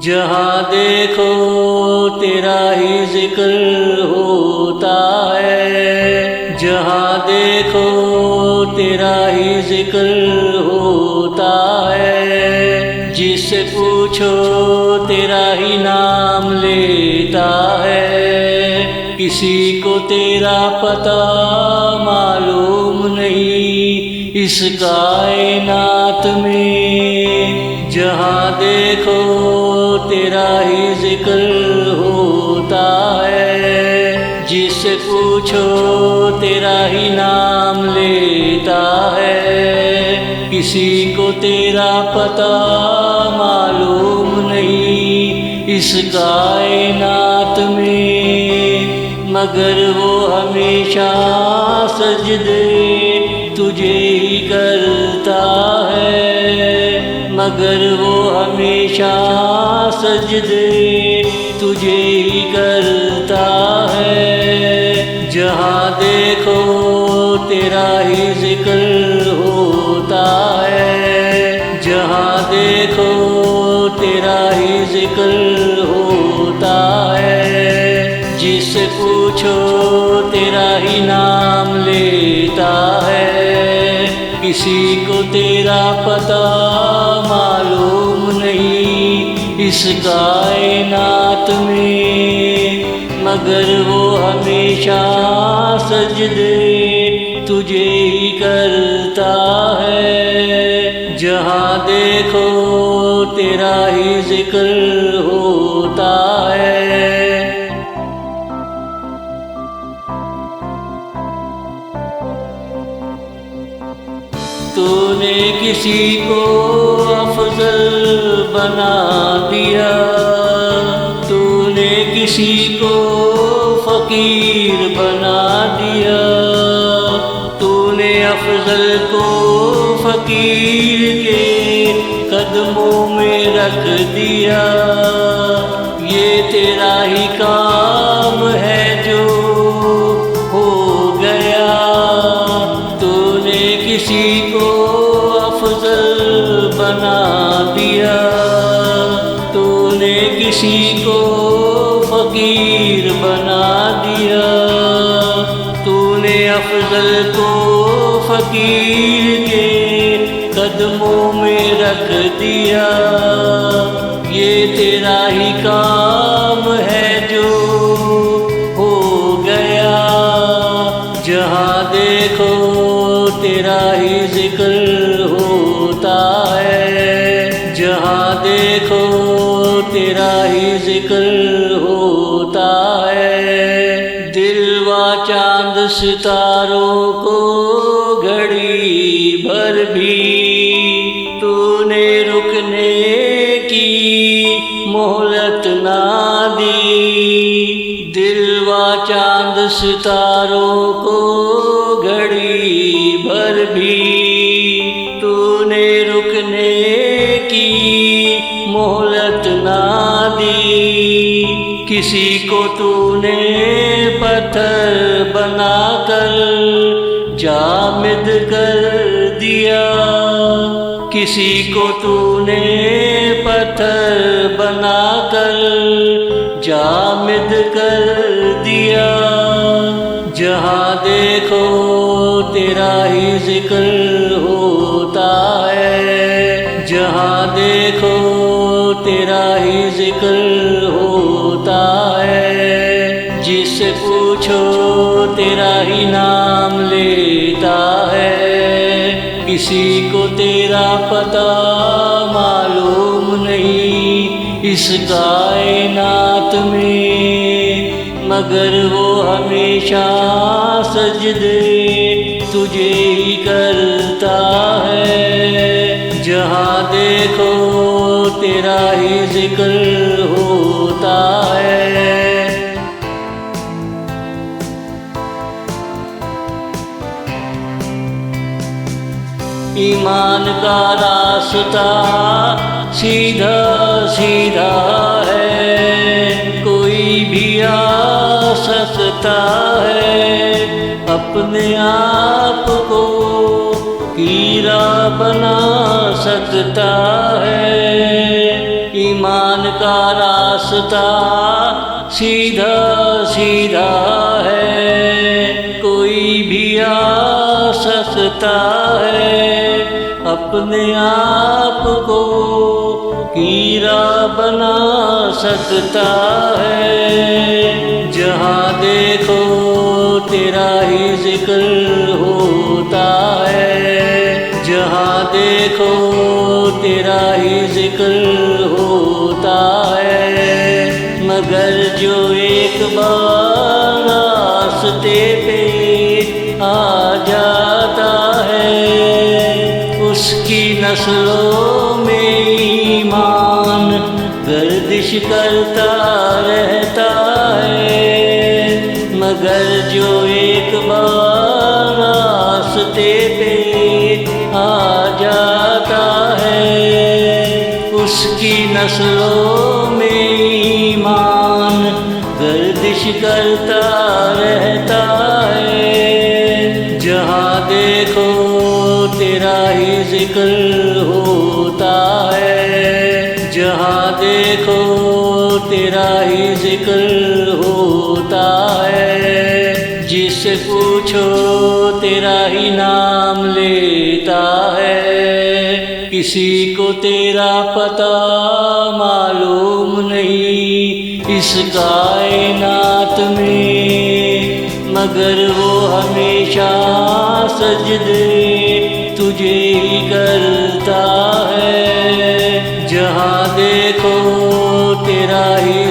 जहाँ देखो तेरा ही जिक्र होता है, जहाँ देखो तेरा ही जिक्र होता है। जिससे पूछो तेरा ही नाम लेता है। किसी को तेरा पता मालूम नहीं इस कायनात में। जहाँ देखो तेरा ही जिक्र होता है। जिससे पूछो तेरा ही नाम लेता है। किसी को तेरा पता मालूम नहीं इस कायनात में, मगर वो हमेशा सजदे तुझे ही करता है, मगर वो हमेशा सजदे तुझे ही करता है। जहाँ देखो तेरा ही जिक्र होता है, जहाँ देखो तेरा ही जिक्र होता है। जिससे पूछो तेरा ही नाम लेता है। किसी को तेरा पता मालूम नहीं इस कायनात में, मगर वो हमेशा सजदे तुझे ही करता है। जहाँ देखो तेरा ही जिक्र होता है। तूने किसी को अफजल बना दिया, तूने किसी को फकीर बना दिया। तूने अफजल को फकीर के कदमों में रख दिया। ये तेरा ही काम है जो हो गया। तूने किसी को अफजल बना दिया, तूने किसी को फकीर बना दिया। तूने अफजल को फकीर के कदमों में रख दिया। ये तेरा ही काम है जो हो गया। जहाँ देखो तेरा ही जिक्र होता है, जहाँ देखो तेरा ही जिक्र होता है। दिल व चांद सितारों को घड़ी भर भी तूने रुकने की मोहलत ना दी। दिल व चांद सितारों को घड़ी भर भी तूने रुकने की मोहलत ना दी। किसी को तूने पत्थर बनाकर जामिद कर दिया, किसी को तूने पत्थर बनाकर जामिद कर दिया। जहाँ देखो तेरा ही जिक्र होता है, जहाँ देखो तेरा ही जिक्र होता है। जिससे पूछो तेरा ही नाम लेता है। किसी को तेरा पता मालूम नहीं इस कायनात में, मगर वो हमेशा सजदे तुझे ही करता है। जहाँ देखो तेरा ही जिक्र होता है। ईमान का रास्ता सीधा सीधा है, कोई भी आ सकता है। अपने आप को हीरा बना सकता है। ईमान का रास्ता सीधा सीधा है, कोई भी आ सकता है, अपने आप को हीरा बना सकता है। जहाँ देखो तेरा ही जिक्र होता है, जहाँ देखो तेरा ही जिक्र होता है। मगर जो एक बार रास्ते पे आ जाता है, उसकी नस्लों में ईमान गर्दिश करता रहता है। मगर जो एक बार रास्ते पे आ जाता है, उसकी नस्लों में ईमान गर्दिश करता रहता है। जहाँ देखो तेरा ही जिक्र होता है, जहाँ देखो तेरा ही जिक्र होता है। जिससे पूछो तेरा ही नाम लेता है, किसी को तेरा पता मालूम नहीं इस कायनात में, मगर वो हमेशा सजदे तुझे ही करता है। जहाँ देखो तेरा ही